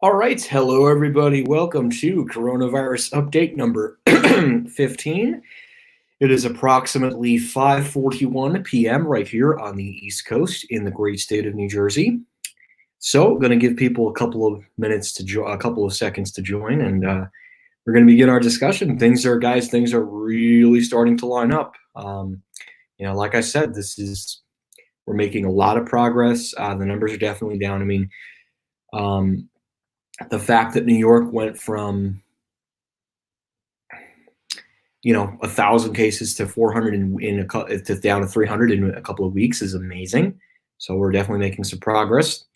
All right. Hello, everybody. Welcome to coronavirus update number 15. It is approximately 5:41 p.m. right here on the East Coast in the great state of New Jersey. So, going to give people a couple of minutes a couple of seconds to join, and we're going to begin our discussion. Things are really starting to line up. Like I said, we're making a lot of progress. The numbers are definitely down. Um, the fact that New York went from 1,000 cases to 400 to down to 300 in a couple of weeks is amazing. So we're definitely making some progress.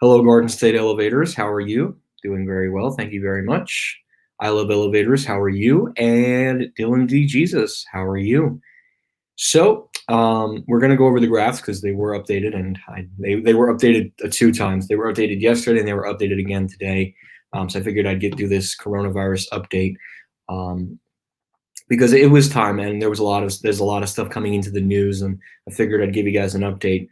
Hello, Garden State Elevators. How are you? Doing very well. Thank you very much. I Love Elevators. How are you? And Dylan D. Jesus. How are you? So we're going to go over the graphs because they were updated, and they were updated two times. They were updated yesterday, and they were updated again today. So I figured I'd do this coronavirus update because it was time, and there's a lot of stuff coming into the news, and I figured I'd give you guys an update.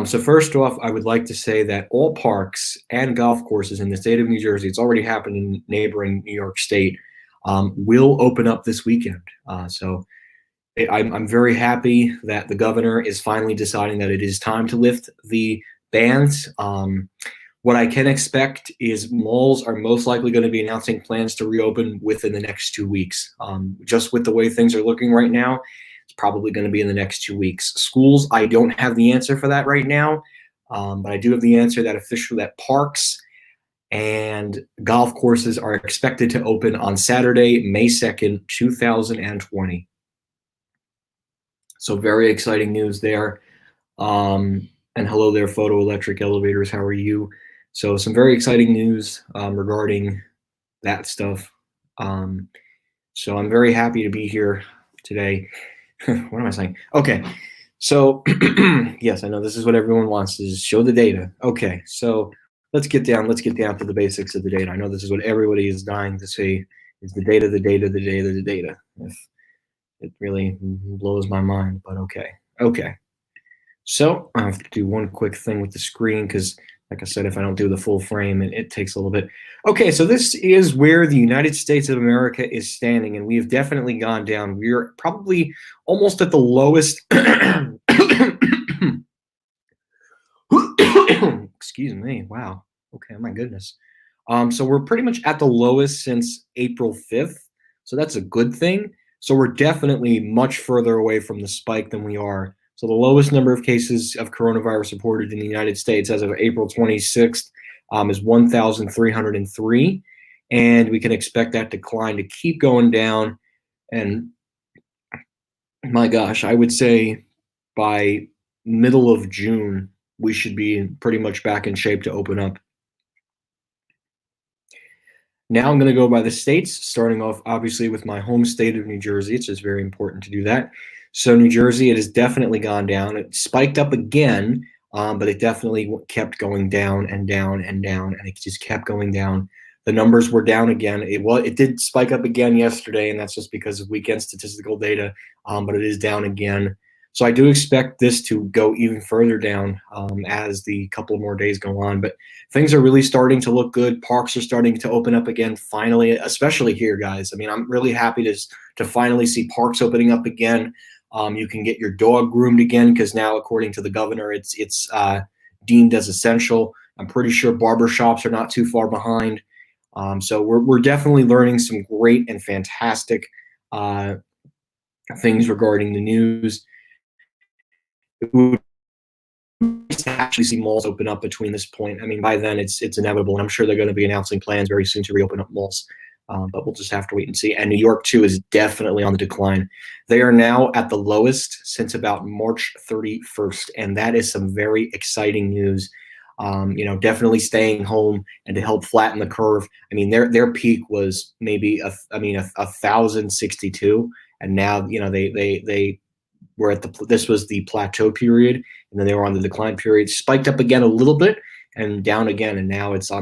So first off, I would like to say that all parks and golf courses in the state of New Jersey, it's already happened in neighboring New York State, will open up this weekend. So I'm very happy that the governor is finally deciding that it is time to lift the bans. What I can expect is malls are most likely going to be announcing plans to reopen within the next 2 weeks. Just with the way things are looking right now, it's probably going to be in the next 2 weeks. Schools, I don't have the answer for that right now, but I do have the answer that parks and golf courses are expected to open on Saturday, May 2nd, 2020. So very exciting news there. And hello there, Photo Electric Elevators. How are you? So some very exciting news regarding that stuff. So I'm very happy to be here today. What am I saying? Okay. So yes, I know this is what everyone wants, is show the data. Okay. So let's get down to the basics of the data. I know this is what everybody is dying to see, is the data. It really blows my mind, but okay. Okay. So I have to do one quick thing with the screen because, like I said, if I don't do the full frame, it takes a little bit. Okay, so this is where the United States of America is standing, and we have definitely gone down. We are probably almost at the lowest. Excuse me. Wow. Okay, my goodness. So we're pretty much at the lowest since April 5th. So that's a good thing. So we're definitely much further away from the spike than we are. So the lowest number of cases of coronavirus reported in the United States as of April 26th is 1,303. And we can expect that decline to keep going down. And my gosh, I would say by middle of June, we should be pretty much back in shape to open up. Now I'm going to go by the states, starting off obviously with my home state of New Jersey. It's just very important to do that. So New Jersey, it has definitely gone down. It spiked up again, but it definitely kept going down and down and down, and it just kept going down. The numbers were down again. It did spike up again yesterday, and that's just because of weekend statistical data, but it is down again. So I do expect this to go even further down as the couple more days go on. But things are really starting to look good. Parks are starting to open up again, finally, especially here, guys. I mean, I'm really happy to finally see parks opening up again. You can get your dog groomed again because now, according to the governor, it's deemed as essential. I'm pretty sure barbershops are not too far behind. So we're definitely learning some great and fantastic things regarding the news. It would to actually see malls open up between this point. I mean, by then it's inevitable, and I'm sure they're going to be announcing plans very soon to reopen up malls. But we'll just have to wait and see. And New York, too, is definitely on the decline. They are now at the lowest since about March 31st, and that is some very exciting news. Definitely staying home and to help flatten the curve. I mean, their peak was maybe 1,062, and now they were this was the plateau period, and then they were on the decline period, spiked up again a little bit and down again, and now it's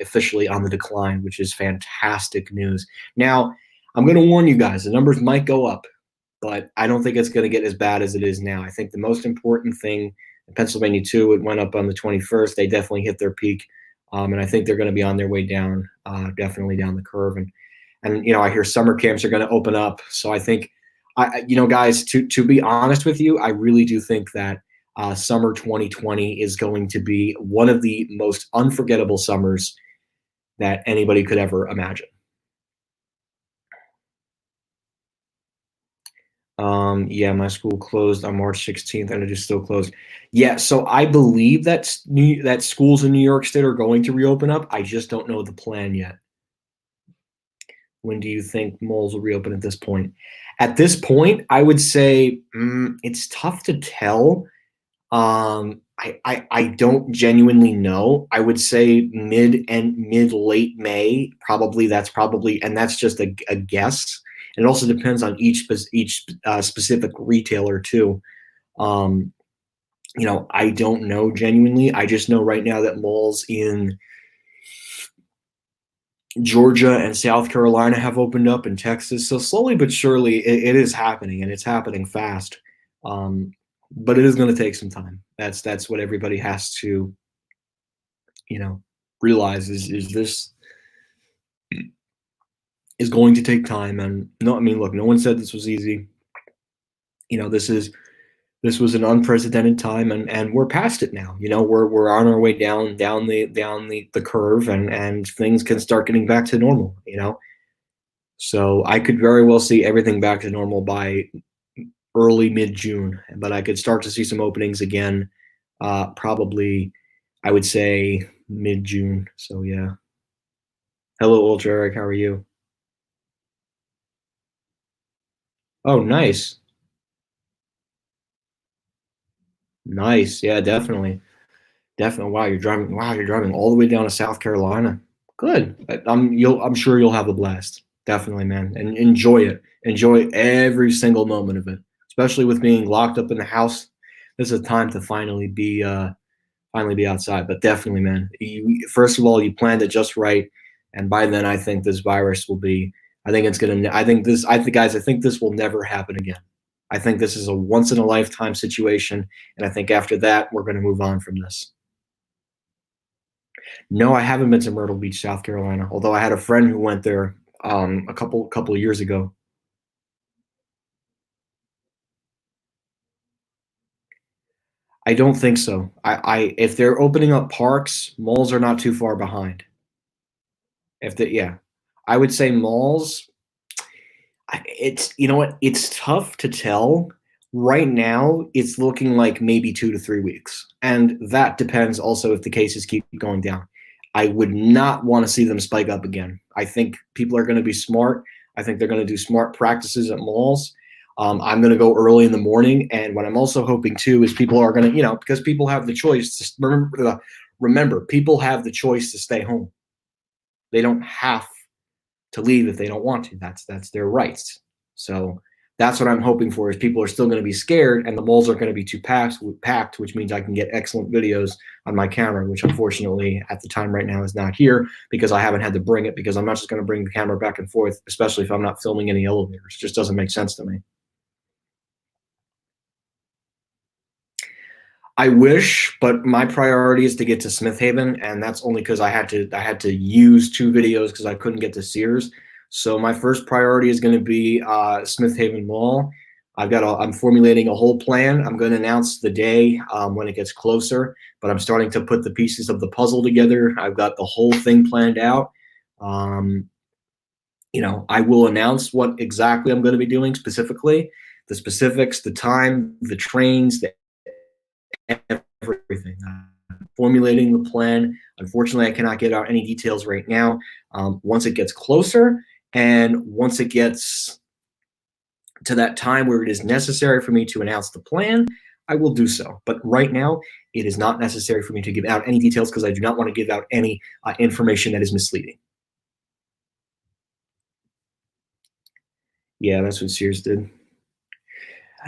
officially on the decline, which is fantastic news. Now, I'm going to warn you guys, the numbers might go up, but I don't think it's going to get as bad as it is now. I think the most important thing in Pennsylvania too, it went up on the 21st. They definitely hit their peak. And I think they're going to be on their way down, definitely down the curve. And I hear summer camps are going to open up. So I think, guys, to be honest with you, I really do think that summer 2020 is going to be one of the most unforgettable summers that anybody could ever imagine. Yeah, my school closed on March 16th, and it is still closed. Yeah, so I believe that schools in New York State are going to reopen up. I just don't know the plan yet. When do you think malls will reopen at this point? At this point, I would say it's tough to tell. I don't genuinely know. I would say mid late May, probably. And that's just a guess. And it also depends on each specific retailer too. Um, I don't know genuinely. I just know right now that malls in Georgia and South Carolina have opened up, in Texas. So slowly but surely, it is happening, and it's happening fast. Um, but it is going to take some time. That's what everybody has to, realize is this is going to take time. And no, I mean, look, no one said this was easy. This was an unprecedented time, and we're past it now. We're on our way down the curve, and things can start getting back to normal. So I could very well see everything back to normal by early mid-June, but I could start to see some openings again, probably, I would say mid-June. So yeah. Hello, Ultra Eric. How are you? Oh, nice, nice. Yeah, definitely, definitely. Wow, you're driving. Wow, you're driving all the way down to South Carolina. Good. I'm sure you'll have a blast. Definitely, man, and enjoy it. Enjoy every single moment of it, especially with being locked up in the house. This is a time to finally be outside. But definitely, man, first of all, you planned it just right, and by then, I think this virus will be. I think it's gonna. I think this. I think, guys. I think this will never happen again. I think this is a once in a lifetime situation, and I think after that, we're going to move on from this. No, I haven't been to Myrtle Beach, South Carolina. Although I had a friend who went there a couple of years ago. I don't think so. If they're opening up parks, malls are not too far behind. Yeah, I would say malls. It's you know what? It's tough to tell. Right now, it's looking like maybe 2 to 3 weeks, and that depends also if the cases keep going down. I would not want to see them spike up again. I think people are going to be smart. I think they're going to do smart practices at malls. I'm going to go early in the morning, and what I'm also hoping too is people are going to, because people have the choice to remember, people have the choice to stay home. They don't have to leave if they don't want to. That's their rights. So that's what I'm hoping for is people are still going to be scared and the malls are going to be too packed, which means I can get excellent videos on my camera, which unfortunately at the time right now is not here because I haven't had to bring it because I'm not just going to bring the camera back and forth, especially if I'm not filming any elevators. It just doesn't make sense to me. I wish, but my priority is to get to Smith Haven, and that's only because I had to use two videos because I couldn't get to Sears. So my first priority is going to be Smith Haven Mall. I'm formulating a whole plan. I'm going to announce the day when it gets closer, but I'm starting to put the pieces of the puzzle together. I've got the whole thing planned out. Um, I will announce what exactly I'm going to be doing specifically, the specifics, the time, the trains, everything. Formulating the plan. Unfortunately, I cannot get out any details right now. Once it gets closer and once it gets to that time where it is necessary for me to announce the plan, I will do so. But right now, it is not necessary for me to give out any details because I do not want to give out any information that is misleading. Yeah, that's what Sears did.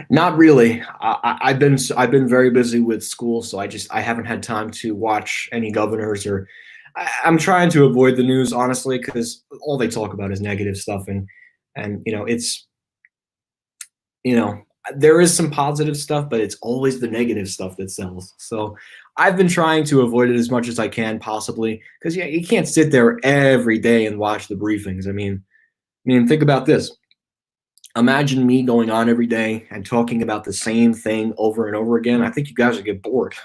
Not really. I've been very busy with school, so I haven't had time to watch any governors or I'm trying to avoid the news honestly because all they talk about is negative stuff and it's you know there is some positive stuff, but it's always the negative stuff that sells. So I've been trying to avoid it as much as I can, possibly, because yeah, you can't sit there every day and watch the briefings. I mean, think about this. Imagine me going on every day and talking about the same thing over and over again. I think you guys would get bored.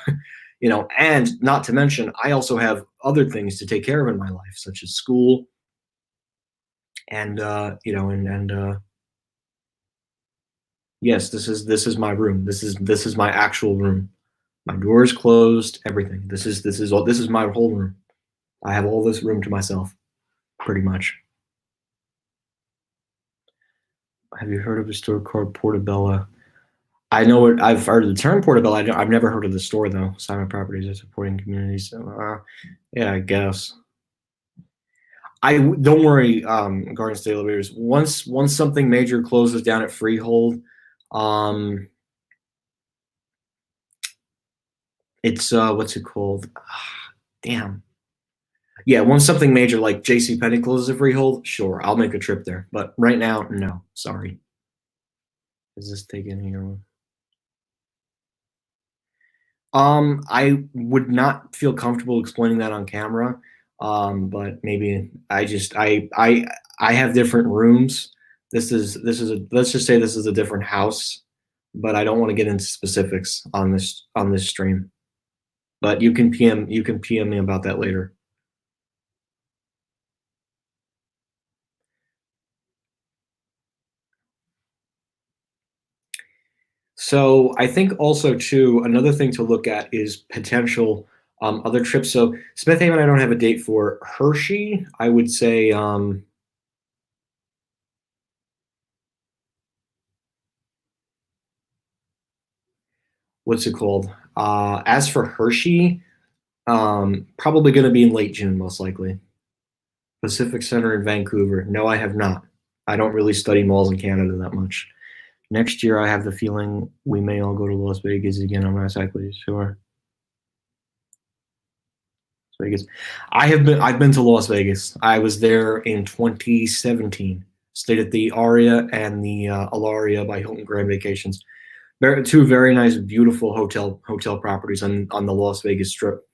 And not to mention, I also have other things to take care of in my life, such as school and yes, this is my room. This is my actual room. My door is closed. Everything. This is my whole room. I have all this room to myself, pretty much. Have you heard of a store called Portobello? I know it. I've heard of the term Portobello. I've never heard of the store though. Simon Properties are supporting communities. So, yeah, I guess. Don't worry, Garden State Elevators. Once something major closes down at Freehold, um, it's what's it called? Damn. Yeah, once something major like J.C. Penney closes at Freehold, sure, I'll make a trip there. But right now, no. Sorry. Is this taken here? I would not feel comfortable explaining that on camera. But maybe I have different rooms. Let's just say this is a different house, but I don't want to get into specifics on this stream. But you can PM me about that later. So I think also too another thing to look at is potential other trips. So Smith Haven, I don't have a date for. Hershey, I would say what's it called? As for Hershey, probably going to be in late June, most likely. Pacific Center in Vancouver. No, I have not. I don't really study malls in Canada that much. Next year, I have the feeling we may all go to Las Vegas again. I'm not exactly sure. Vegas. I've been to Las Vegas. I was there in 2017. Stayed at the Aria and the Alaria by Hilton Grand Vacations. Two very nice, beautiful hotel properties on the Las Vegas Strip.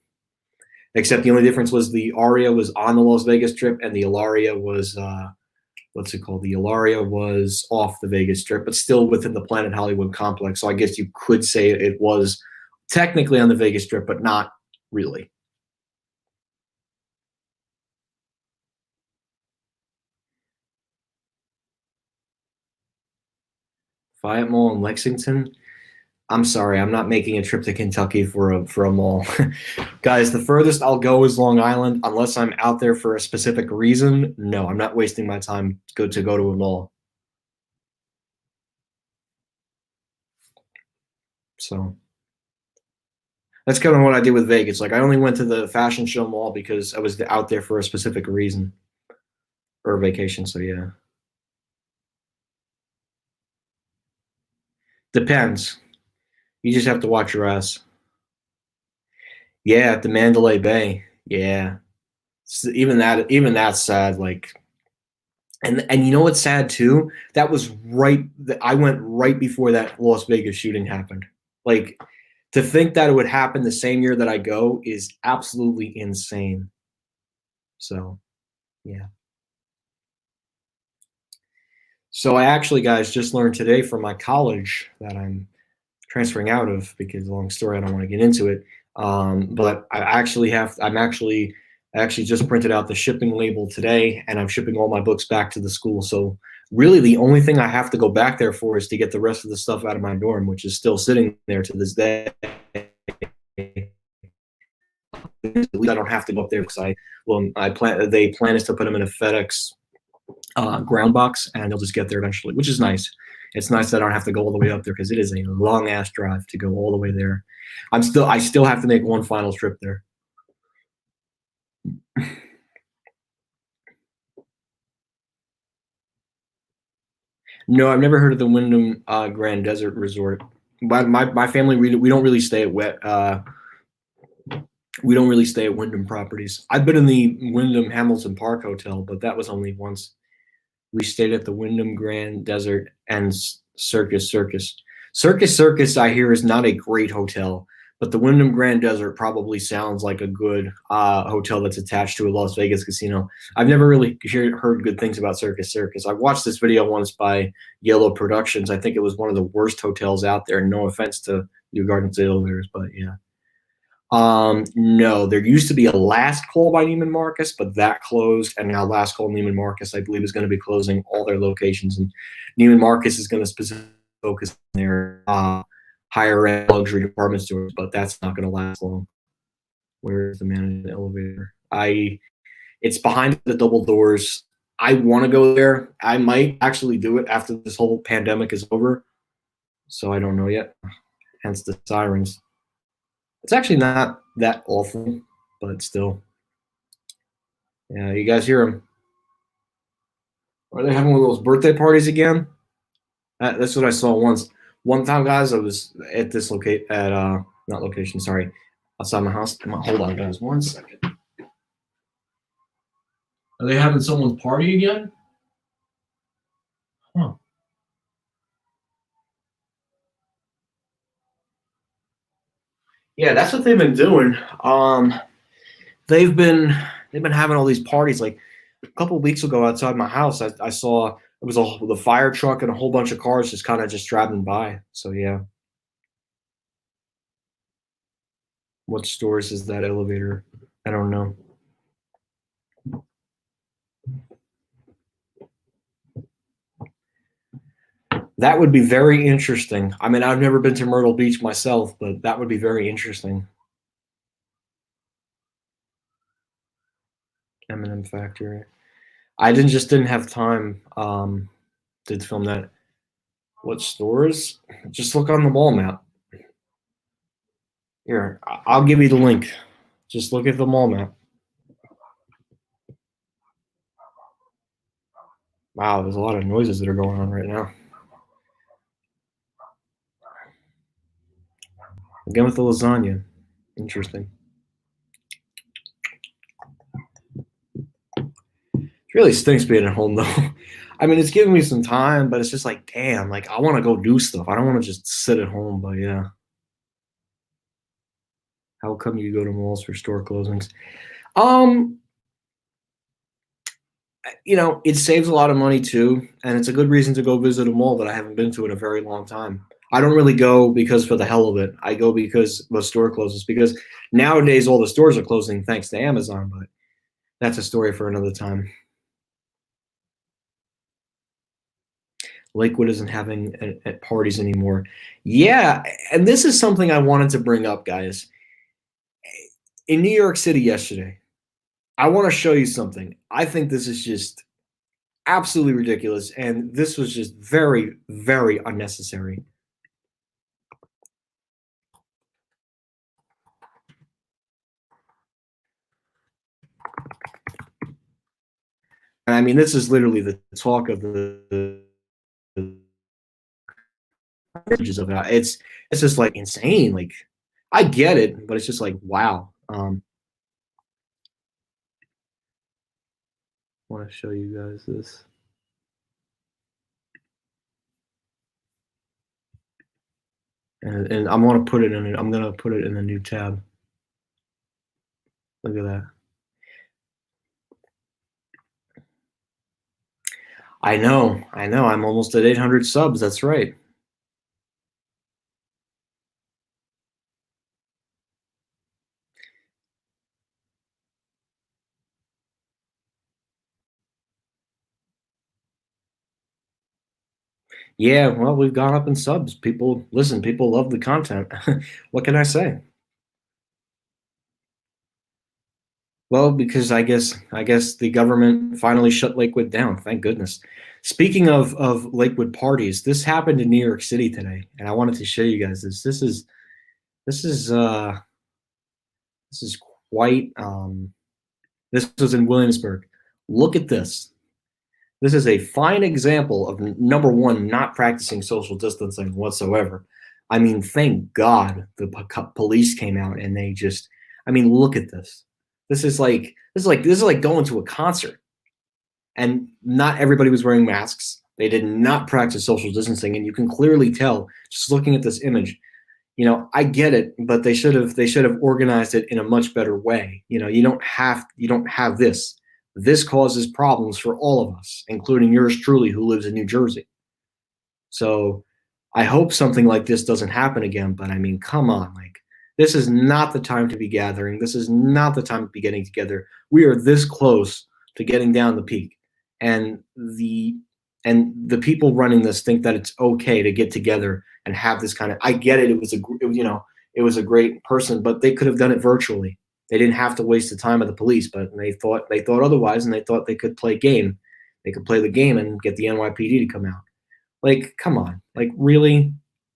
Except the only difference was the Aria was on the Las Vegas Strip and the Alaria was what's it called? The Alaria was off the Vegas Strip, but still within the Planet Hollywood complex. So I guess you could say it was technically on the Vegas Strip, but not really. Fayette Mall in Lexington. I'm sorry, I'm not making a trip to Kentucky for a mall. Guys, the furthest I'll go is Long Island unless I'm out there for a specific reason. No, I'm not wasting my time to go to a mall. So that's kind of what I did with Vegas. Like I only went to the fashion show mall because I was out there for a specific reason or vacation. So yeah, depends. You just have to watch your ass. Yeah, at the Mandalay Bay. Yeah, even that's sad. Like, and you know what's sad too? That was right. I went right before that Las Vegas shooting happened. Like, to think that it would happen the same year that I go is absolutely insane. So, yeah. So I actually, guys, just learned today from my college that I'm transferring out of because long story, I don't want to get into it. But I actually just printed out the shipping label today, and I'm shipping all my books back to the school. So really, the only thing I have to go back there for is to get the rest of the stuff out of my dorm, which is still sitting there to this day. At least I don't have to go up there because they plan is to put them in a FedEx ground box, and they'll just get there eventually, which is nice. It's nice that I don't have to go all the way up there because it is a long ass drive to go all the way there. I still have to make one final trip there. No, I've never heard of the Wyndham Grand Desert Resort. But my family we don't really stay at we don't really stay at Wyndham properties. I've been in the Wyndham Hamilton Park Hotel, but that was only once. We stayed at the Wyndham Grand Desert and Circus Circus. Circus Circus, I hear, is not a great hotel, But the Wyndham Grand Desert probably sounds like a good hotel that's attached to a Las Vegas casino. I've never really heard good things about Circus Circus. I watched this video once by Yellow Productions. I think it was one of the worst hotels out there. No offense to you Garden State Elevators, but yeah. No, there used to be a Last Call by Neiman Marcus, but that closed, and now Last Call Neiman Marcus, I believe, is going to be closing all their locations, and Neiman Marcus is going to specifically focus on their higher end luxury department stores, but that's not going to last long. Where's the management elevator? It's behind the double doors. I want to go there. I might actually do it after this whole pandemic is over, so I don't know yet. Hence the sirens. It's actually not that awful, but still. Yeah, you guys hear them? Are they having one of those birthday parties again? That's what I saw once. One time, guys, I was at this outside my house. Hold on, guys, 1 second. Are they having someone's party again? Huh. Yeah, that's what they've been doing. They've been having all these parties. Like a couple of weeks ago, outside my house, I saw it was the fire truck and a whole bunch of cars just kind of just driving by. So yeah. What stores is that elevator? I don't know. That would be very interesting. I mean, I've never been to Myrtle Beach myself, but that would be very interesting. M&M Factory. I just didn't have time to film that. What stores? Just look on the mall map. Here, I'll give you the link. Just look at the mall map. Wow, there's a lot of noises that are going on right now. Again with the lasagna. Interesting. It really stinks being at home though. I mean, it's giving me some time, but it's just like, damn, like I want to go do stuff. I don't want to just sit at home, but yeah. How come you go to malls for store closings? It saves a lot of money too, and it's a good reason to go visit a mall that I haven't been to in a very long time. I don't really go because for the hell of it. I go because the store closes. Because nowadays all the stores are closing thanks to Amazon, but that's a story for another time. Lakewood isn't having at parties anymore. Yeah, and this is something I wanted to bring up, guys. In New York City yesterday, I want to show you something. I think this is just absolutely ridiculous, and this was just very, very unnecessary. And I mean, this is literally the talk of the images of it. It's just like insane. Like, I get it, but it's just like wow. I want to show you guys this. And I'm gonna put it in. I'm gonna put it in a new tab. Look at that. I know. I'm almost at 800 subs. That's right. Yeah, well, we've gone up in subs. People listen. People love the content. What can I say? Well, because I guess the government finally shut Lakewood down. Thank goodness. Speaking of Lakewood parties, this happened in New York City today, and I wanted to show you guys this. This is quite. This was in Williamsburg. Look at this. This is a fine example of number one, not practicing social distancing whatsoever. I mean, thank God the police came out and they just. I mean, look at this. This is like going to a concert, and not everybody was wearing masks. They did not practice social distancing, and you can clearly tell just looking at this image. I get it, but they should have organized it in a much better way. You don't have this. This causes problems for all of us, including yours truly, who lives in New Jersey. So I hope something like this doesn't happen again. But I mean, come on, like this is not the time to be gathering. This is not the time to be getting together. We are this close to getting down the peak, and the people running this think that it's okay to get together and have this kind of. I get it. It was a great person, but they could have done it virtually. They didn't have to waste the time of the police, but they thought otherwise, and they thought they could play game. They could play the game and get the NYPD to come out. Like, come on. Like, really?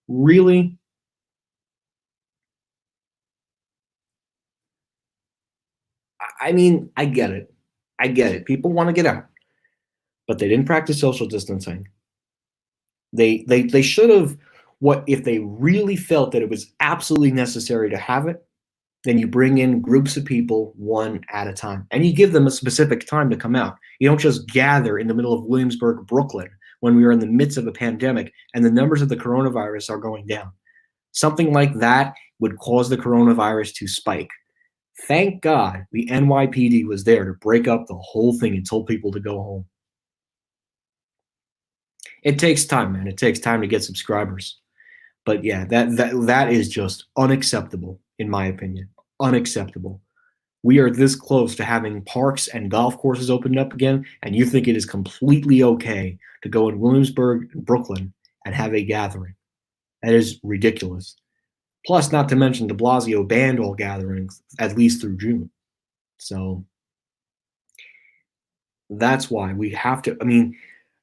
Really? I mean, I get it. I get it. People want to get out, but they didn't practice social distancing. They should have. What if they really felt that it was absolutely necessary to have it? Then you bring in groups of people one at a time, and you give them a specific time to come out. You don't just gather in the middle of Williamsburg, Brooklyn, when we are in the midst of a pandemic and the numbers of the coronavirus are going down. Something like that would cause the coronavirus to spike. Thank God the NYPD was there to break up the whole thing and told people to go home. It takes time, man. It takes time to get subscribers. But yeah, that is just unacceptable, in my opinion. Unacceptable. We are this close to having parks and golf courses opened up again, and you think it is completely okay to go in Williamsburg, Brooklyn, and have a gathering. That is ridiculous. Plus, not to mention de Blasio banned all gatherings, at least through June. So that's why we have to. I mean,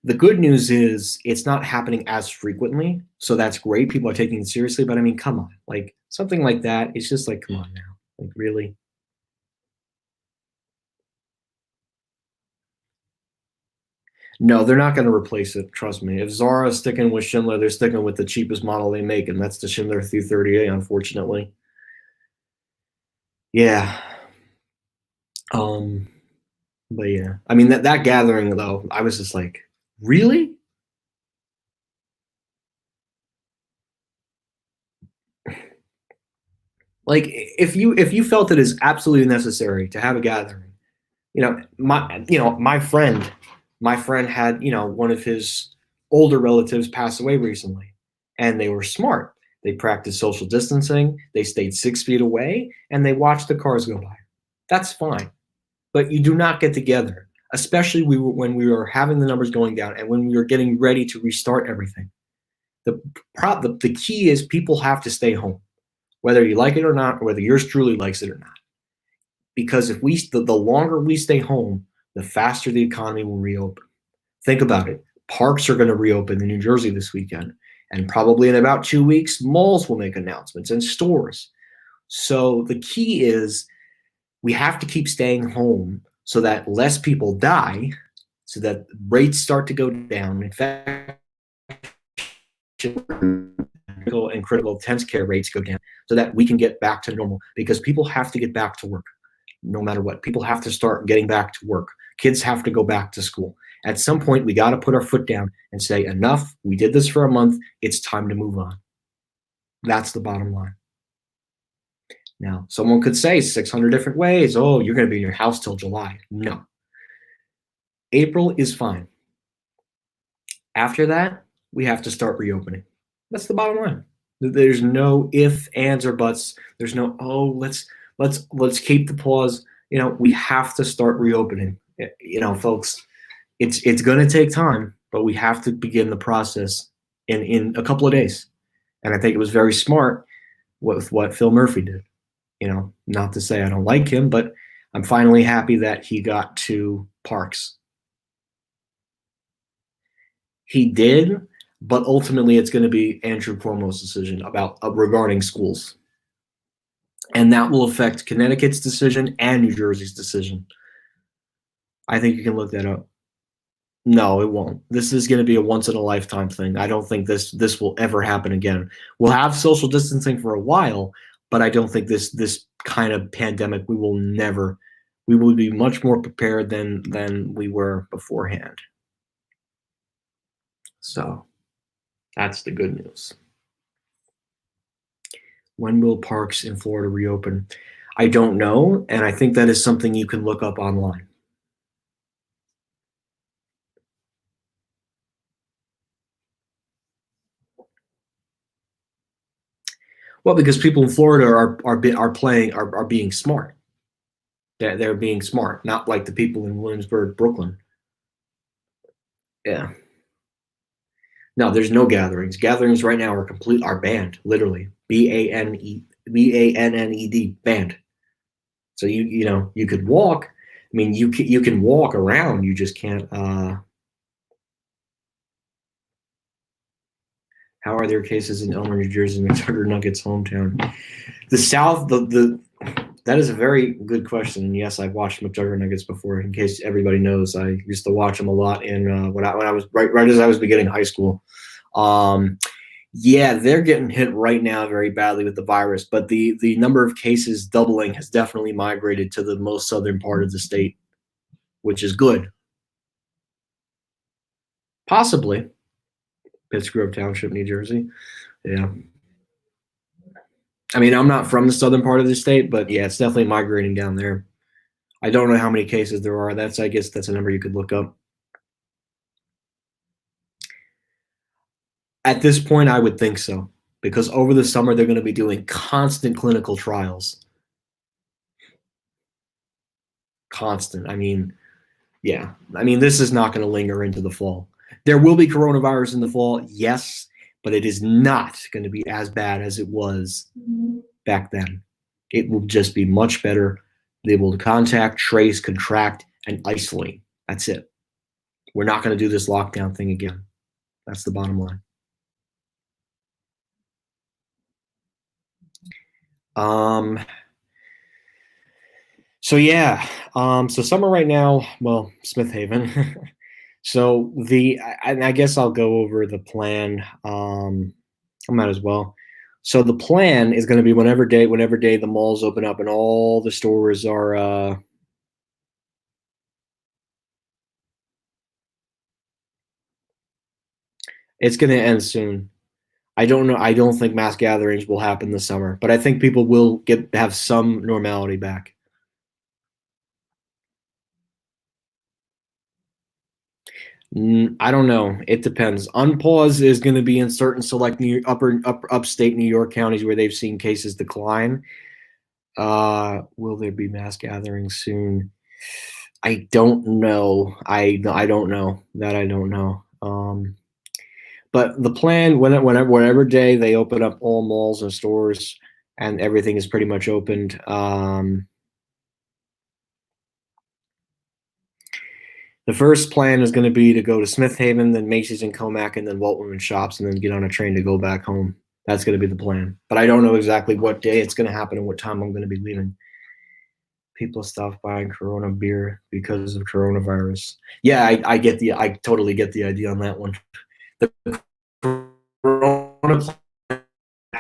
the good news is it's not happening as frequently. So that's great. People are taking it seriously. But I mean, come on. Like something like that, it's just like, come on now. Like, really? No, they're not going to replace it. Trust me. If Zara is sticking with Schindler, they're sticking with the cheapest model they make, and that's the Schindler 330A, unfortunately. Yeah. Um, but yeah. I mean that gathering though, I was just like, really? Like if you felt it is absolutely necessary to have a gathering, my friend had, one of his older relatives pass away recently, and they were smart. They practiced social distancing, they stayed 6 feet away, and they watched the cars go by. That's fine. But you do not get together, especially when we were having the numbers going down and when we were getting ready to restart everything. The key is people have to stay home, whether you like it or not, or whether yours truly likes it or not. Because if the longer we stay home, the faster the economy will reopen. Think about it. Parks are going to reopen in New Jersey this weekend, and probably in about 2 weeks, malls will make announcements and stores. So the key is we have to keep staying home so that less people die, so that rates start to go down. In fact, and critical intensive care rates go down so that we can get back to normal, because people have to get back to work no matter what. People have to start getting back to work. Kids have to go back to school. At some point, we got to put our foot down and say, enough. We did this for a month. It's time to move on. That's the bottom line. Now, someone could say 600 different ways. Oh, you're going to be in your house till July. No. April is fine. After that, we have to start reopening. That's the bottom line. There's no if, ands, or buts. There's no, oh, let's keep the pause. We have to start reopening. Folks, it's going to take time, but we have to begin the process in a couple of days. And I think it was very smart with what Phil Murphy did. Not to say I don't like him, but I'm finally happy that he got to parks. He did, but ultimately it's going to be Andrew Cuomo's decision about regarding schools, and that will affect Connecticut's decision and New Jersey's decision. I think you can look that up. No, it won't. This is going to be a once in a lifetime thing. I don't think this will ever happen again. We'll have social distancing for a while, but I don't think this kind of pandemic we will never. We will be much more prepared than we were beforehand. So that's the good news. When will parks in Florida reopen? I don't know, and I think that is something you can look up online. Well, because people in Florida are being smart. They're being smart, not like the people in Williamsburg, Brooklyn. Yeah. No, there's no gatherings. Gatherings right now are banned, literally. BANNED banned. So you could walk. I mean, you can walk around. You just can't. How are there cases in Elmer, New Jersey, McTucker Nuggets hometown? The South, the that is a very good question. And yes, I've watched McJugger Nuggets before. In case everybody knows, I used to watch them a lot in when I was right as I was beginning high school. Yeah, they're getting hit right now very badly with the virus, but the number of cases doubling has definitely migrated to the most southern part of the state, which is good. Possibly Pittsgrove Township, New Jersey. Yeah. I mean, I'm not from the southern part of the state, but yeah, it's definitely migrating down there. I don't know how many cases there are. I guess that's a number you could look up. At this point, I would think so, because over the summer they're going to be doing constant clinical trials. Constant. I mean, yeah. I mean, this is not going to linger into the fall. There will be coronavirus in the fall, yes, but it is not going to be as bad as it was back then. It will just be much better. They will contact, trace, contract, and isolate. That's it. We're not going to do this lockdown thing again. That's the bottom line. So yeah, so summer right now, well, Smith Haven. So I guess I'll go over the plan. I might as well. So the plan is going to be whenever day the malls open up and all the stores are. It's going to end soon. I don't know. I don't think mass gatherings will happen this summer, but I think people will have some normality back. I don't know. It depends. Unpause is going to be in certain select upstate New York counties where they've seen cases decline. Will there be mass gatherings soon? I don't know. I don't know that. I don't know. But the plan whatever day they open up all malls and stores and everything is pretty much opened. The first plan is going to be to go to Smith Haven, then Macy's and Comac, and then Walt Women's Shops, and then get on a train to go back home. That's going to be the plan. But I don't know exactly what day it's going to happen and what time I'm going to be leaving. People stop buying Corona beer because of coronavirus. Yeah, I totally get the idea on that one. The Corona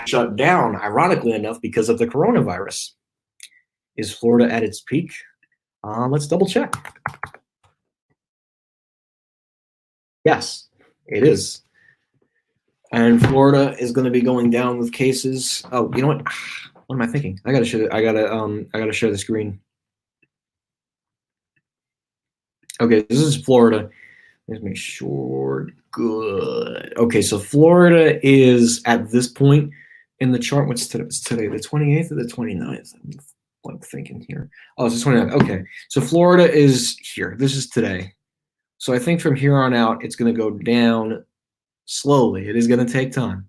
shut down, ironically enough, because of the coronavirus. Is Florida at its peak? Let's double check. Yes, it is. And Florida is going to be going down with cases. Oh, you know what? What am I thinking? I gotta share the screen. Okay, this is Florida. Let's make sure. Good. Okay, so Florida is at this point in the chart. What's today? The 28th or the 29th? I'm thinking here. Oh, it's the 29th. Okay, so Florida is here. This is today. So I think from here on out, it's going to go down slowly. It is going to take time.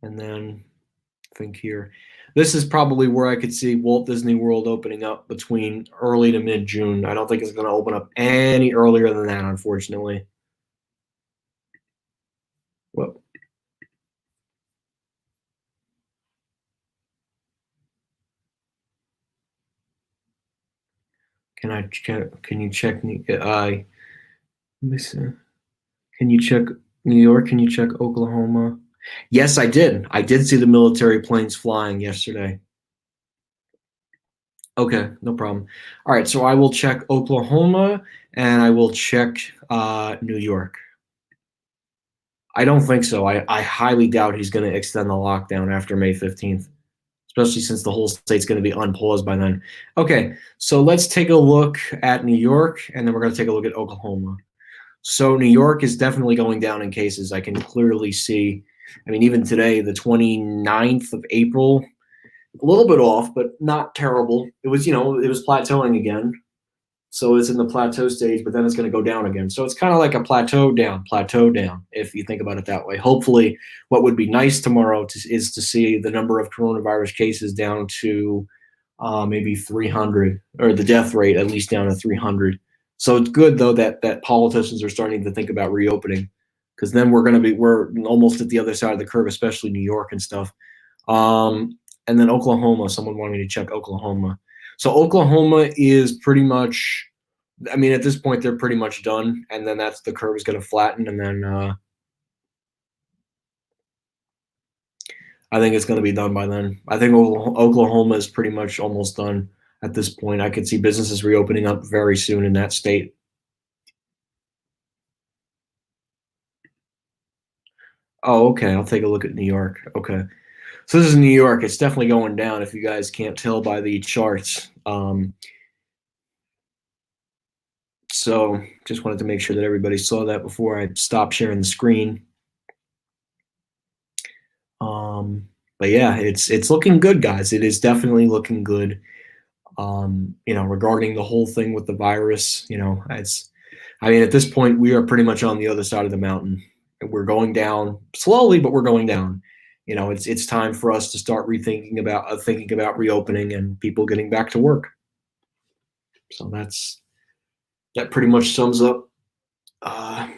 And then think here. This is probably where I could see Walt Disney World opening up between early to mid-June. I don't think it's going to open up any earlier than that, unfortunately. Whoa. Can I check? Can you check? Can you check New York? Can you check Oklahoma? Yes, I did. I did see the military planes flying yesterday. Okay, no problem. All right, so I will check Oklahoma and I will check New York. I don't think so. I highly doubt he's going to extend the lockdown after May 15th, especially since the whole state's going to be unpaused by then. Okay, so let's take a look at New York, and then we're going to take a look at Oklahoma. So New York is definitely going down in cases. I can clearly see. I mean, even today, the 29th of April, a little bit off, but not terrible. It was, it was plateauing again. So it's in the plateau stage, but then it's going to go down again. So it's kind of like a plateau down, if you think about it that way. Hopefully, what would be nice tomorrow is to see the number of coronavirus cases down to maybe 300, or the death rate at least down to 300. So it's good though that politicians are starting to think about reopening, because then we're almost at the other side of the curve, especially New York and stuff. And then Oklahoma, someone wanted me to check Oklahoma. So Oklahoma is pretty much, I mean, at this point they're pretty much done, and then that's the curve is going to flatten, and then I think it's going to be done by then. I think Oklahoma is pretty much almost done at this point. I could see businesses reopening up very soon in that state. Oh, okay. I'll take a look at New York. Okay. So this is New York. It's definitely going down if you guys can't tell by the charts. So just wanted to make sure that everybody saw that before I stopped sharing the screen. But yeah, it's looking good, guys. It is definitely looking good. Regarding the whole thing with the virus, I mean, at this point, we are pretty much on the other side of the mountain. We're going down slowly, but we're going down. It's time for us to start rethinking about thinking about reopening and people getting back to work. So that pretty much sums up uh,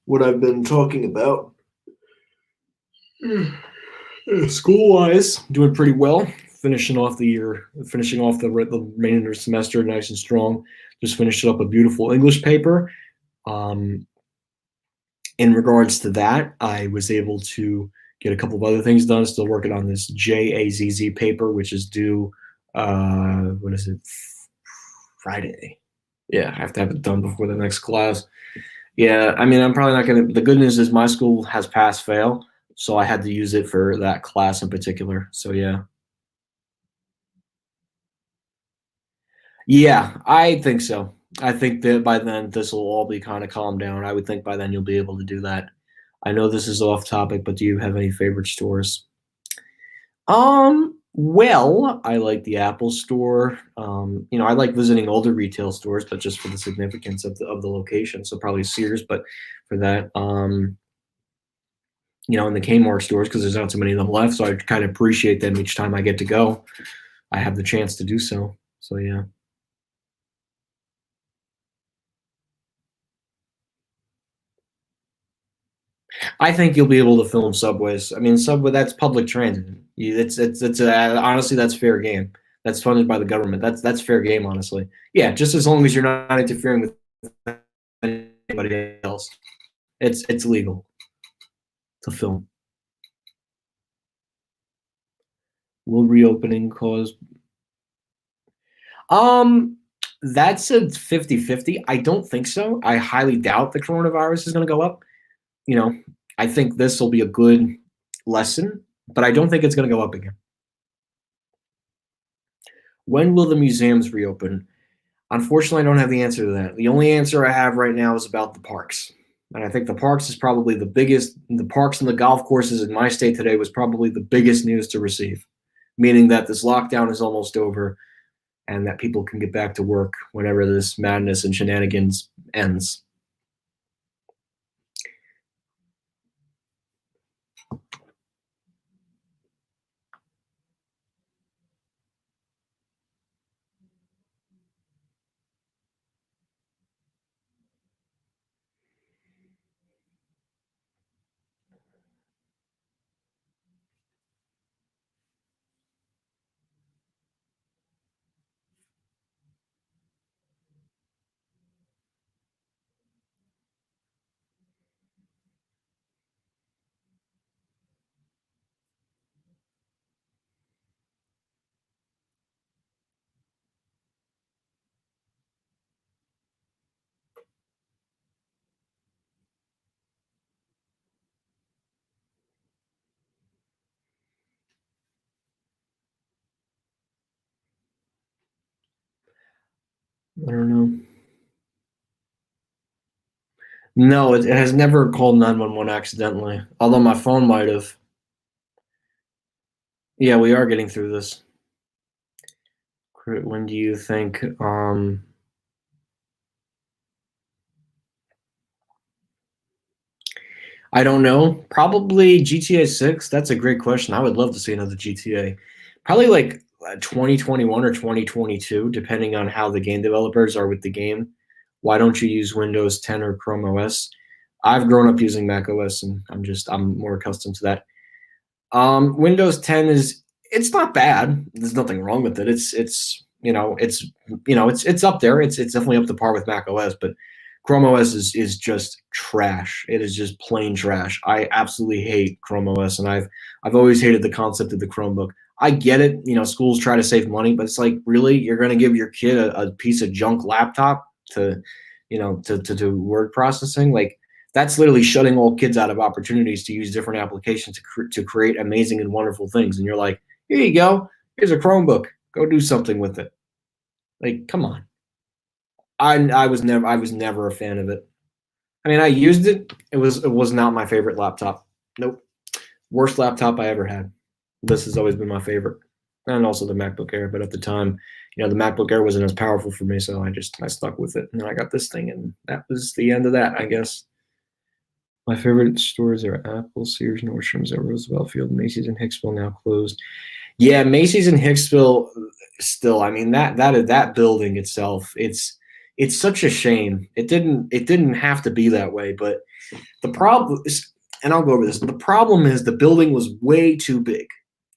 what I've been talking about. School wise, doing pretty well. Finishing off the year, finishing off the remainder of the semester nice and strong. Just finished up a beautiful English paper. Um, in regards to that, I was able to get a couple of other things done. Still working on this JAZZ paper, which is due, what is it, Friday. Yeah, I have to have it done before the next class. Yeah, I mean, I'm probably not going to. The good news is my school has pass fail, so I had to use it for that class in particular. So yeah. Yeah, I think so. I think that by then this will all be kind of calmed down. I would think by then you'll be able to do that. I know this is off topic, but do you have any favorite stores? Well, I like the Apple Store. I like visiting older retail stores, but just for the significance of the location. So probably Sears, but for that, and the Kmart stores because there's not too many of them left. So I kind of appreciate them each time I get to go. I have the chance to do so. So yeah. I think you'll be able to film subways. I mean, subway that's public transit. It's honestly that's fair game. That's funded by the government. That's fair game, honestly. Yeah, just as long as you're not interfering with anybody else, it's legal to film. Will reopening cause? Um, that's a 50-50. I don't think so. I highly doubt the coronavirus is going to go up. You know, I think this will be a good lesson, but I don't think it's going to go up again. When will the museums reopen? Unfortunately, I don't have the answer to that. The only answer I have right now is about the parks. And I think the parks is probably the biggest, the parks and the golf courses in my state today was probably the biggest news to receive, meaning that this lockdown is almost over and that people can get back to work whenever this madness and shenanigans ends. I don't know. No, it has never called 911 accidentally, although my phone might have. Yeah, we are getting through this. When do you think? I don't know. Probably GTA 6. That's a great question. I would love to see another GTA. Probably like 2021 or 2022, depending on how the game developers are with the game. Why don't you use Windows 10 or Chrome OS? I've grown up using Mac OS, and I'm more accustomed to that. Windows 10 is it's not bad. There's nothing wrong with it. It's up there. It's definitely up to par with Mac OS, but Chrome OS is just trash. It is just plain trash. I absolutely hate Chrome OS, and I've always hated the concept of the Chromebook. I get it. Schools try to save money, but it's like, really, you're going to give your kid a piece of junk laptop to do word processing? Like, that's literally shutting all kids out of opportunities to use different applications to create amazing and wonderful things. And you're like, here you go. Here's a Chromebook. Go do something with it. Like, come on. I was never a fan of it. I mean, I used it. It was not my favorite laptop. Nope. Worst laptop I ever had. This has always been my favorite. And also the MacBook Air, but at the time, the MacBook Air wasn't as powerful for me, so I stuck with it. And then I got this thing, and that was the end of that, I guess. My favorite stores are Apple, Sears, Nordstrom's at Roosevelt Field, Macy's, and Hicksville now closed. Yeah, Macy's and Hicksville still. I mean, that building itself, it's such a shame. It didn't have to be that way, but the problem is, and I'll go over this. The problem is the building was way too big.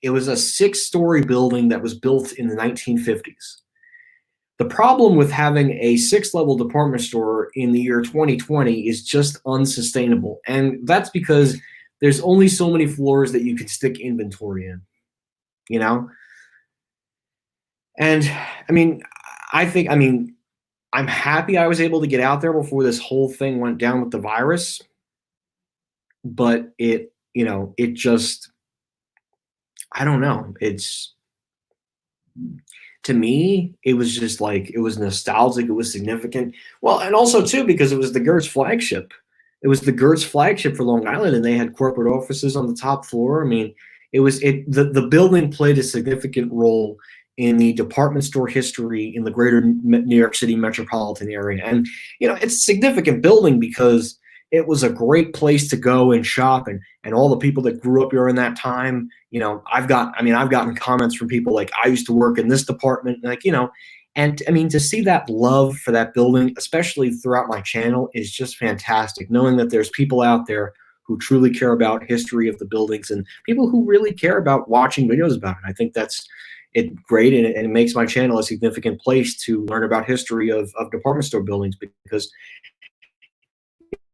It was a six-story building that was built in the 1950s. The problem with having a six-level department store in the year 2020 is just unsustainable. And that's because there's only so many floors that you can stick inventory in, you know? And I mean, I'm happy I was able to get out there before this whole thing went down with the virus, but it just, I don't know. To me, it was just like, it was nostalgic, it was significant. Well, and also too, because it was the Gertz flagship. It was the Gertz flagship for Long Island, and they had corporate offices on the top floor. I mean, the building played a significant role in the department store history in the greater New York City metropolitan area. And it's a significant building because it was a great place to go and shop, and all the people that grew up during that time. I've gotten comments from people like, I used to work in this department, like, and I mean, to see that love for that building, especially throughout my channel, is just fantastic. Knowing that there's people out there who truly care about history of the buildings, and people who really care about watching videos about it. I think that's great, and it makes my channel a significant place to learn about history of department store buildings, because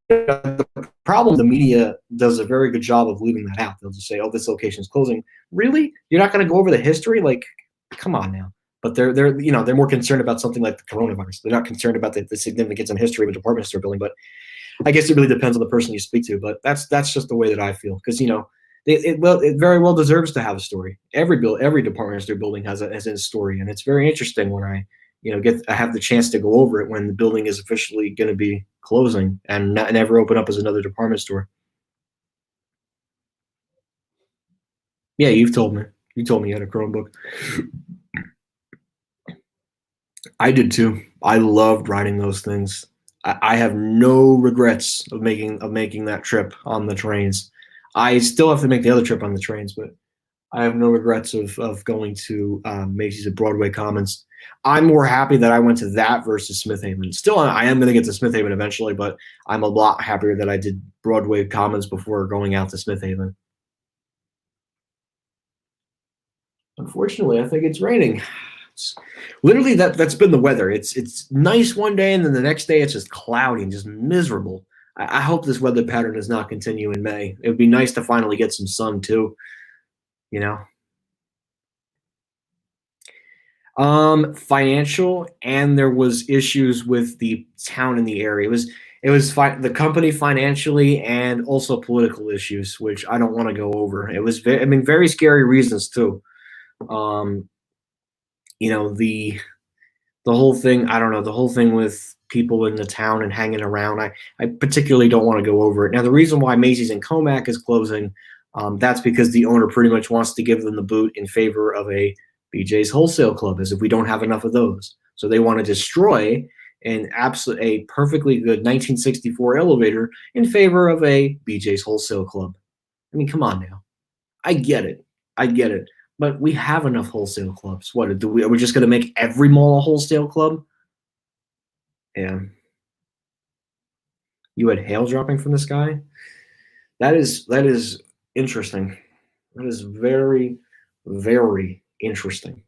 the problem, the media does a very good job of leaving that out. They'll just say, "Oh, this location is closing." Really? You're not going to go over the history? Like, come on now. But they're more concerned about something like the coronavirus. They're not concerned about the significance and history of a department store building. But I guess it really depends on the person you speak to. But that's just the way that I feel, because it very well deserves to have a story. Every department store building has a story, and it's very interesting when I have the chance to go over it when the building is officially going to be closing and never open up as another department store. Yeah, you've told me. You told me you had a Chromebook. I did too. I loved riding those things. I have no regrets of making that trip on the trains. I still have to make the other trip on the trains, but I have no regrets of going to Macy's at Broadway Commons. I'm more happy that I went to that versus Smith Haven. Still, I am going to get to Smith Haven eventually, but I'm a lot happier that I did Broadway Commons before going out to Smith Haven. Unfortunately, I think it's raining. It's literally that's been the weather. It's nice one day, and then the next day it's just cloudy and just miserable. I hope this weather pattern does not continue in May. It would be nice to finally get some sun too. You know. Financial, and there was issues with the town in the area. It was the company financially, and also political issues, which I don't want to go over. It was very scary reasons too. Um, the the whole thing, I don't know, the whole thing with people in the town and hanging around, I particularly don't want to go over it. Now, the reason why Macy's in Comac is closing, that's because the owner pretty much wants to give them the boot in favor of a BJ's Wholesale Club, as if we don't have enough of those. So they want to destroy a perfectly good 1964 elevator in favor of a BJ's Wholesale Club. I mean, come on now. I get it. I get it. But we have enough wholesale clubs. What do we? Are we just going to make every mall a wholesale club? Yeah. You had hail dropping from the sky. That is interesting. That is very, very interesting.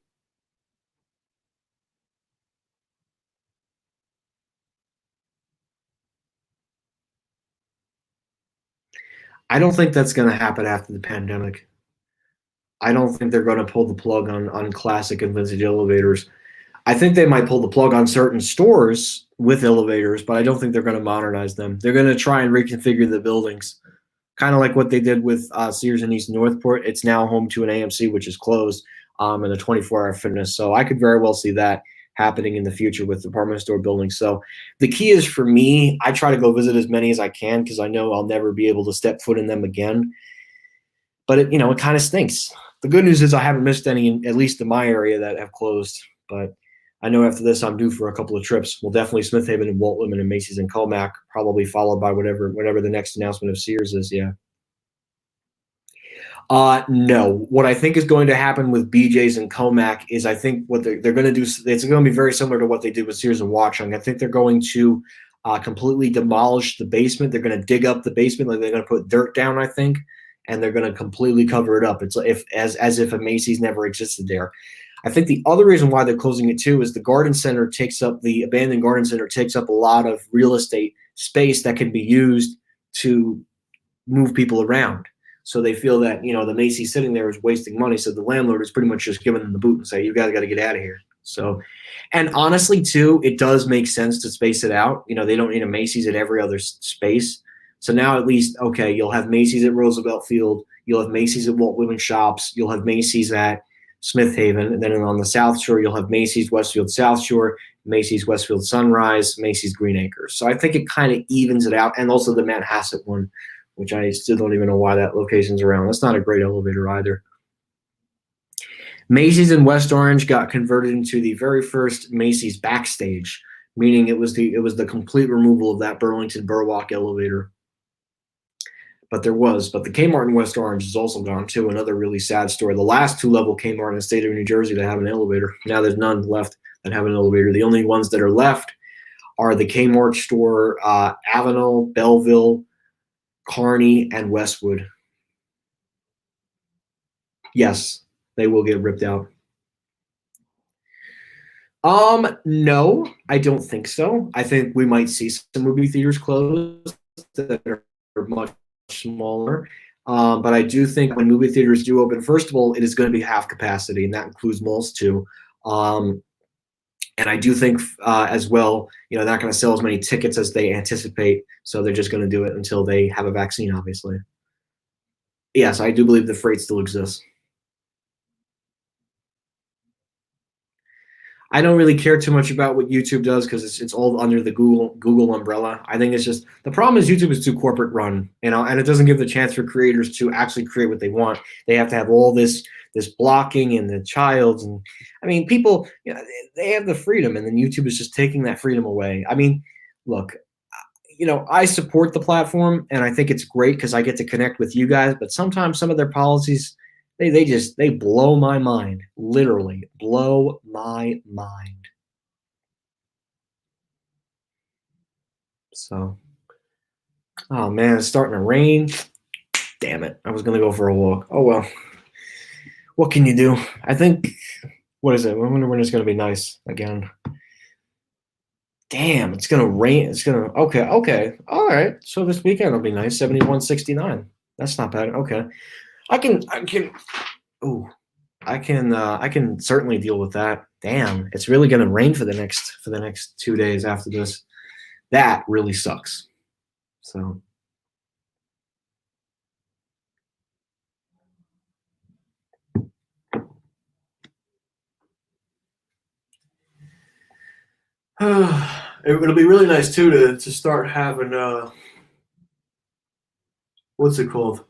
I don't think that's going to happen after the pandemic. I don't think they're going to pull the plug on classic and vintage elevators. I think they might pull the plug on certain stores with elevators, but I don't think they're going to modernize them. They're going to try and reconfigure the buildings, kind of like what they did with Sears and East Northport. It's now home to an AMC, which is closed, and a 24-hour fitness. So I could very well see that happening in the future with department store buildings. So the key is for me, I try to go visit as many as I can because I know I'll never be able to step foot in them again. But it kind of stinks. The good news is I haven't missed any, at least in my area, that have closed. But I know after this, I'm due for a couple of trips. Well, definitely Smith Haven and Walt Whitman and Macy's and Comac, probably followed by whatever the next announcement of Sears is. Yeah. No. What I think is going to happen with BJ's and Comac is I think what they're going to do, it's going to be very similar to what they did with Sears and Watchung. I think they're going to completely demolish the basement. They're going to dig up the basement, like they're going to put dirt down, I think, and they're going to completely cover it up. It's if as if a Macy's never existed there. I think the other reason why they're closing it too is the abandoned garden center takes up a lot of real estate space that can be used to move people around. So they feel that the Macy's sitting there is wasting money. So the landlord is pretty much just giving them the boot and say, "You guys got to get out of here." So, and honestly, too, it does make sense to space it out. They don't need a Macy's at every other space. So now at least, okay, you'll have Macy's at Roosevelt Field, you'll have Macy's at Walt Whitman Shops, you'll have Macy's at Smith Haven, and then on the South Shore, you'll have Macy's Westfield South Shore, Macy's Westfield Sunrise, Macy's Green Acres. So I think it kind of evens it out, and also the Manhasset one, which I still don't even know why that location's around. That's not a great elevator either. Macy's in West Orange got converted into the very first Macy's backstage, meaning it was the complete removal of that Burlington Burwalk elevator. But the Kmart in West Orange is also gone too. Another really sad story. The last two-level Kmart in the state of New Jersey that have an elevator. Now there's none left that have an elevator. The only ones that are left are the Kmart store, Avenel, Belleville, Kearney, and Westwood. Yes, they will get ripped out. No, I don't think so. I think we might see some movie theaters close that are much smaller. But I do think when movie theaters do open, first of all, it is going to be half capacity, and that includes malls too. Um, and I do think as well, they're not going to sell as many tickets as they anticipate, so they're just going to do it until they have a vaccine, obviously. Yes, I do believe the freight still exists. I don't really care too much about what YouTube does because it's all under the Google umbrella. I think it's just the problem is YouTube is too corporate run, and it doesn't give the chance for creators to actually create what they want. They have to have all this blocking and the childs, and I mean people, they have the freedom, and then YouTube is just taking that freedom away. I mean, look, I support the platform and I think it's great because I get to connect with you guys, but sometimes some of their policies they blow my mind, literally blow my mind. So, oh man, it's starting to rain. Damn it. I was going to go for a walk. Oh well. What can you do? I think what is it? I wonder when it's going to be nice again. Damn, it's going to rain. It's going to okay. All right. So this weekend will be nice. 71-69. That's not bad. Okay. I can ooh, I can certainly deal with that. Damn, it's really gonna rain for the next 2 days after this. That really sucks. So It'll be really nice too to start having what's it called?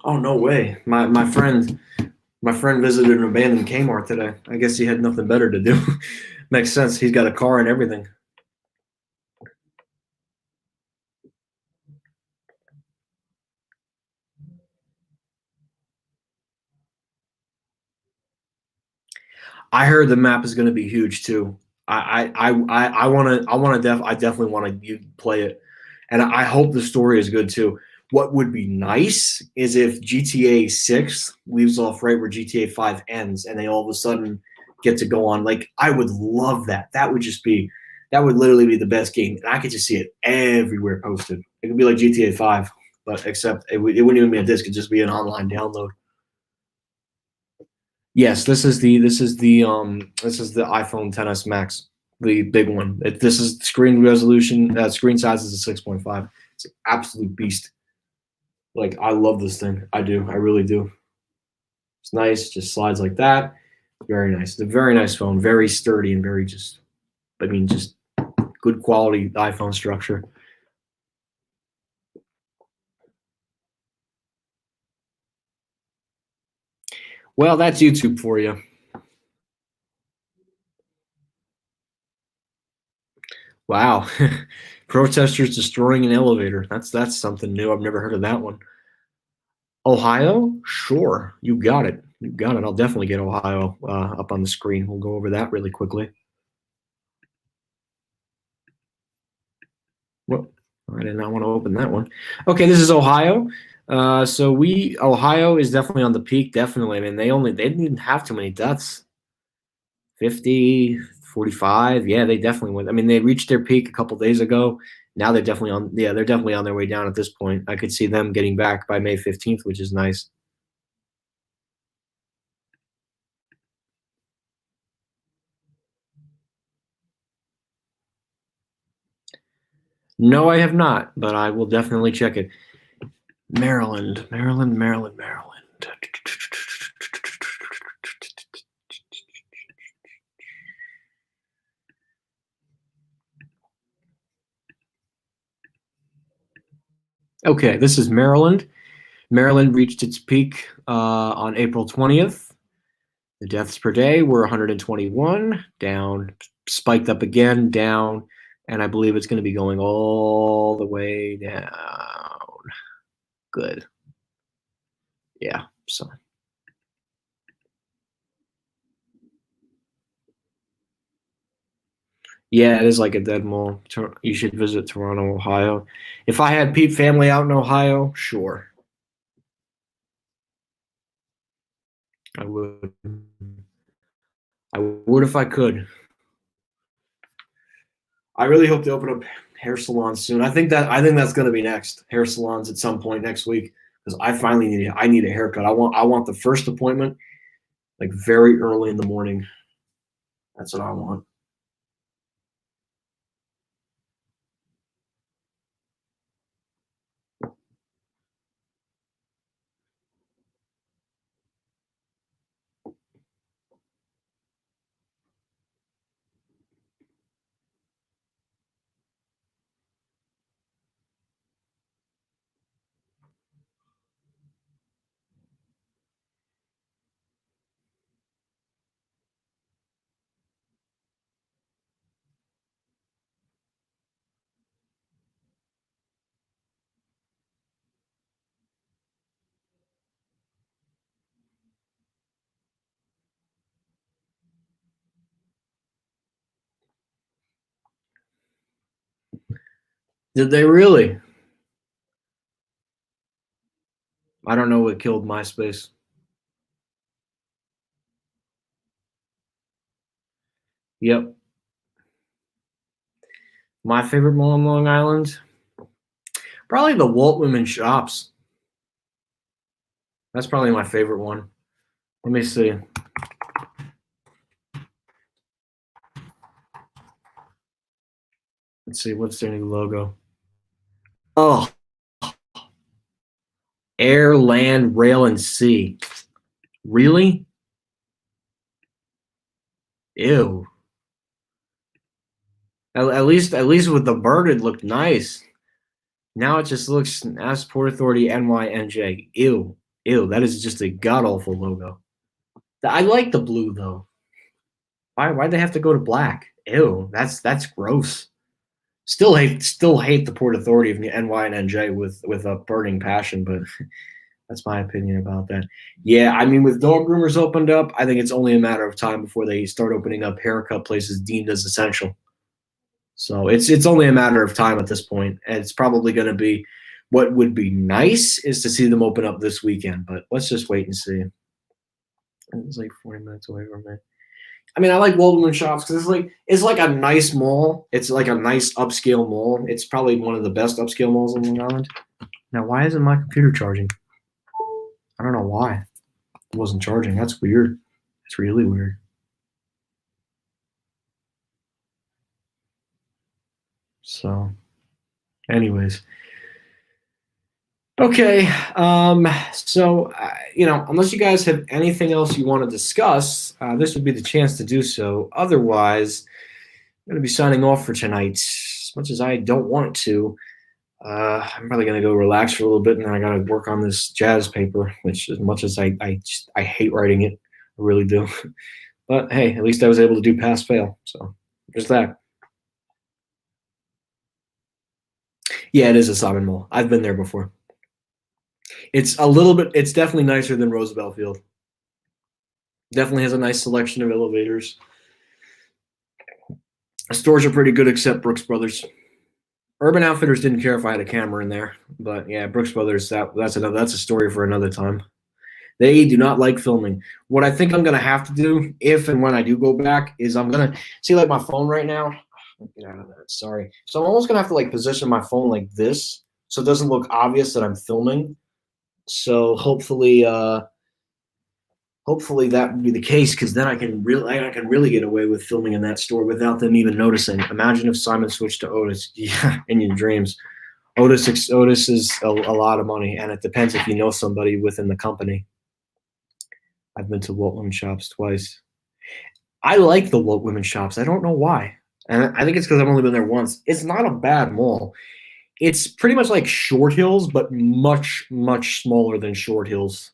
Oh no way! My friend visited an abandoned Kmart today. I guess he had nothing better to do. Makes sense. He's got a car and everything. I heard the map is going to be huge too. I definitely want to play it, and I hope the story is good too. What would be nice is if GTA 6 leaves off right where GTA 5 ends, and they all of a sudden get to go on. Like I would love that. That would literally be the best game, and I could just see it everywhere posted. It could be like GTA 5, but except it wouldn't even be a disc; it'd just be an online download. Yes, this is the iPhone 10s Max, the big one. This is screen resolution. Screen size is a 6.5. It's an absolute beast. Like I love this thing. I do. I really do. It's nice. Just slides like that. Very nice. It's a very nice phone. Very sturdy and very just. I mean, just good quality iPhone structure. Well, that's YouTube for you. Wow. Protesters destroying an elevator. That's something new. I've never heard of that one. Ohio? Sure. You got it. You got it. I'll definitely get Ohio up on the screen. We'll go over that really quickly. Well, I did not want to open that one. Okay, this is Ohio. So Ohio is definitely on the peak. Definitely. I mean, they didn't have too many deaths. 50, 45. Yeah, they definitely went. I mean, they reached their peak a couple days ago. Now they're definitely on. Yeah, they're definitely on their way down at this point. I could see them getting back by May 15th, which is nice. No, I have not, but I will definitely check it. Maryland, Maryland, Maryland, Maryland. Okay, this is Maryland. Maryland reached its peak on April 20th. The deaths per day were 121, down, spiked up again, down, and I believe it's going to be going all the way down. Good. Yeah, so. Yeah, it is like a dead mall. You should visit Toronto, Ohio. If I had Pete family out in Ohio, sure, I would. I would if I could. I really hope they open up hair salons soon. I think that's going to be next. Hair salons at some point next week because I need a haircut. I want the first appointment like very early in the morning. That's what I want. Did they really? I don't know what killed MySpace. Yep. My favorite mall on Long Island? Probably the Walt Women Shops. That's probably my favorite one. Let me see. Let's see. What's their new logo? Oh, Air, land, rail, and sea. Really? Ew. At least with the bird, it looked nice. Now it just looks as Port Authority NYNJ. Ew. Ew. That is just a god awful logo. I like the blue though. Why'd they have to go to black? Ew. That's gross. Still hate the Port Authority of NY and NJ with a burning passion, but that's my opinion about that. Yeah, I mean, with dog groomers opened up, I think it's only a matter of time before they start opening up haircut places deemed as essential. So it's only a matter of time at this point, and it's probably going to be. What would be nice is to see them open up this weekend, but let's just wait and see. It's like 40 minutes away from me. I mean, I like Waldman Shops because it's like a nice mall. It's like a nice upscale mall. It's probably one of the best upscale malls on Long Island. Now, why isn't my computer charging? I don't know why. It wasn't charging. That's weird. It's really weird. So, anyways. Okay. So, unless you guys have anything else you want to discuss, this would be the chance to do so. Otherwise, I'm going to be signing off for tonight. As much as I don't want to, I'm probably going to go relax for a little bit, and then I got to work on this jazz paper, which as much as I hate writing it, I really do. But hey, at least I was able to do pass fail. So there's that. Yeah, it is a Simon Mall. I've been there before. It's definitely nicer than Roosevelt Field. Definitely has a nice selection of elevators. The stores are pretty good except Brooks Brothers. Urban Outfitters didn't care if I had a camera in there, but yeah, Brooks Brothers, that's a story for another time. They do not like filming. What I think I'm gonna have to do, if and when I do go back, is I'm gonna see like my phone right now. Get out of that. Sorry. So I'm almost gonna have to like position my phone like this, so it doesn't look obvious that I'm filming. So hopefully that would be the case, because then I can really get away with filming in that store without them even noticing. Imagine if Simon switched to Otis. Yeah, in your dreams. Otis is a lot of money, and it depends if you know somebody within the company. I've been to Walt Women's Shops twice. I like the Walt Women's Shops. I don't know why. And I think it's because I've only been there once. It's not a bad mall. It's pretty much like Short Hills, but much, much smaller than Short Hills.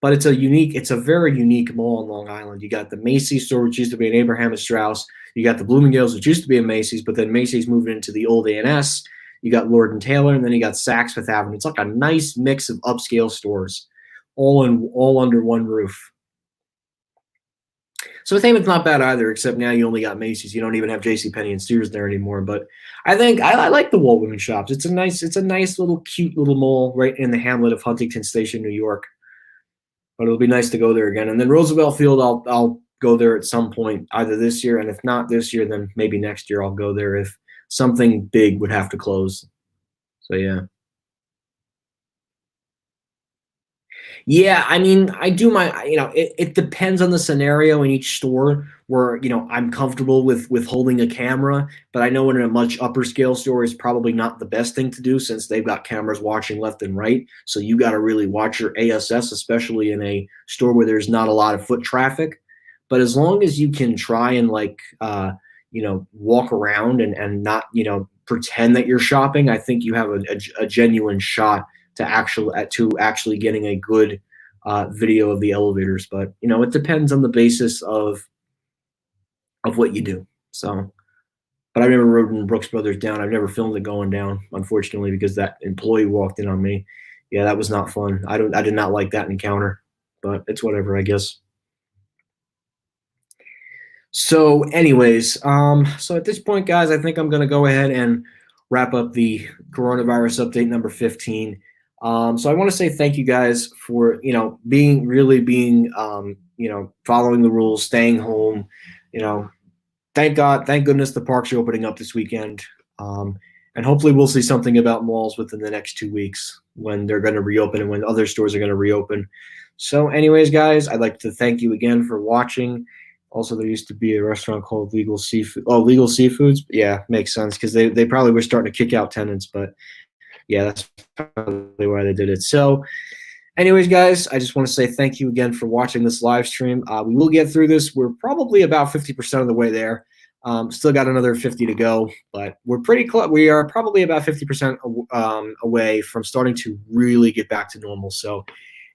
But it's a very unique mall in Long Island. You got the Macy's store, which used to be an Abraham and Straus. You got the Bloomingdale's, which used to be a Macy's, but then Macy's moved into the old A&S. You got Lord and Taylor, and then you got Saks Fifth Avenue. It's like a nice mix of upscale stores, all under one roof. So I think it's not bad either, except now you only got Macy's. You don't even have JCPenney and Sears there anymore. But I think I like the Walt Women's Shops. It's a nice little cute little mall right in the hamlet of Huntington Station, New York. But it'll be nice to go there again. And then Roosevelt Field, I'll go there at some point, either this year, and if not this year, then maybe next year I'll go there if something big would have to close. So yeah. Yeah, I mean, I do it depends on the scenario in each store where, I'm comfortable with holding a camera, but I know in a much upper scale store is probably not the best thing to do since they've got cameras watching left and right. So you got to really watch your ASS, especially in a store where there's not a lot of foot traffic. But as long as you can try and walk around and not, pretend that you're shopping, I think you have a genuine shot to actually getting a good video of the elevators. But it depends on the basis of what you do. So, but I've never ridden Brooks Brothers down. I've never filmed it going down, unfortunately, because that employee walked in on me. Yeah, that was not fun. I did not like that encounter, but it's whatever, I guess. So, anyways, so at this point, guys, I think I'm gonna go ahead and wrap up the coronavirus update number 15. So I want to say thank you guys for being following the rules, staying home. Thank goodness the parks are opening up this weekend, and hopefully we'll see something about malls within the next 2 weeks when they're going to reopen and when other stores are going to reopen. So, anyways, guys, I'd like to thank you again for watching. Also, there used to be a restaurant called Legal Seafood. Oh, Legal Seafoods. Yeah, makes sense because they probably were starting to kick out tenants, but yeah, that's probably why they did it. So, anyways, guys, I just want to say thank you again for watching this live stream. We will get through this. We're probably about 50% of the way there. Still got another 50 to go, but we're pretty close. We are probably about 50% away from starting to really get back to normal. So,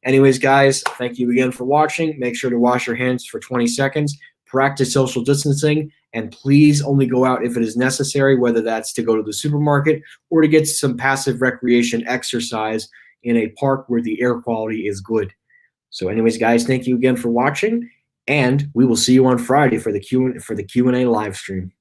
anyways, guys, thank you again for watching. Make sure to wash your hands for 20 seconds. Practice social distancing, and please only go out if it is necessary, whether that's to go to the supermarket or to get some passive recreation exercise in a park where the air quality is good. So anyways, guys, thank you again for watching, and we will see you on Friday for the Q&A live stream.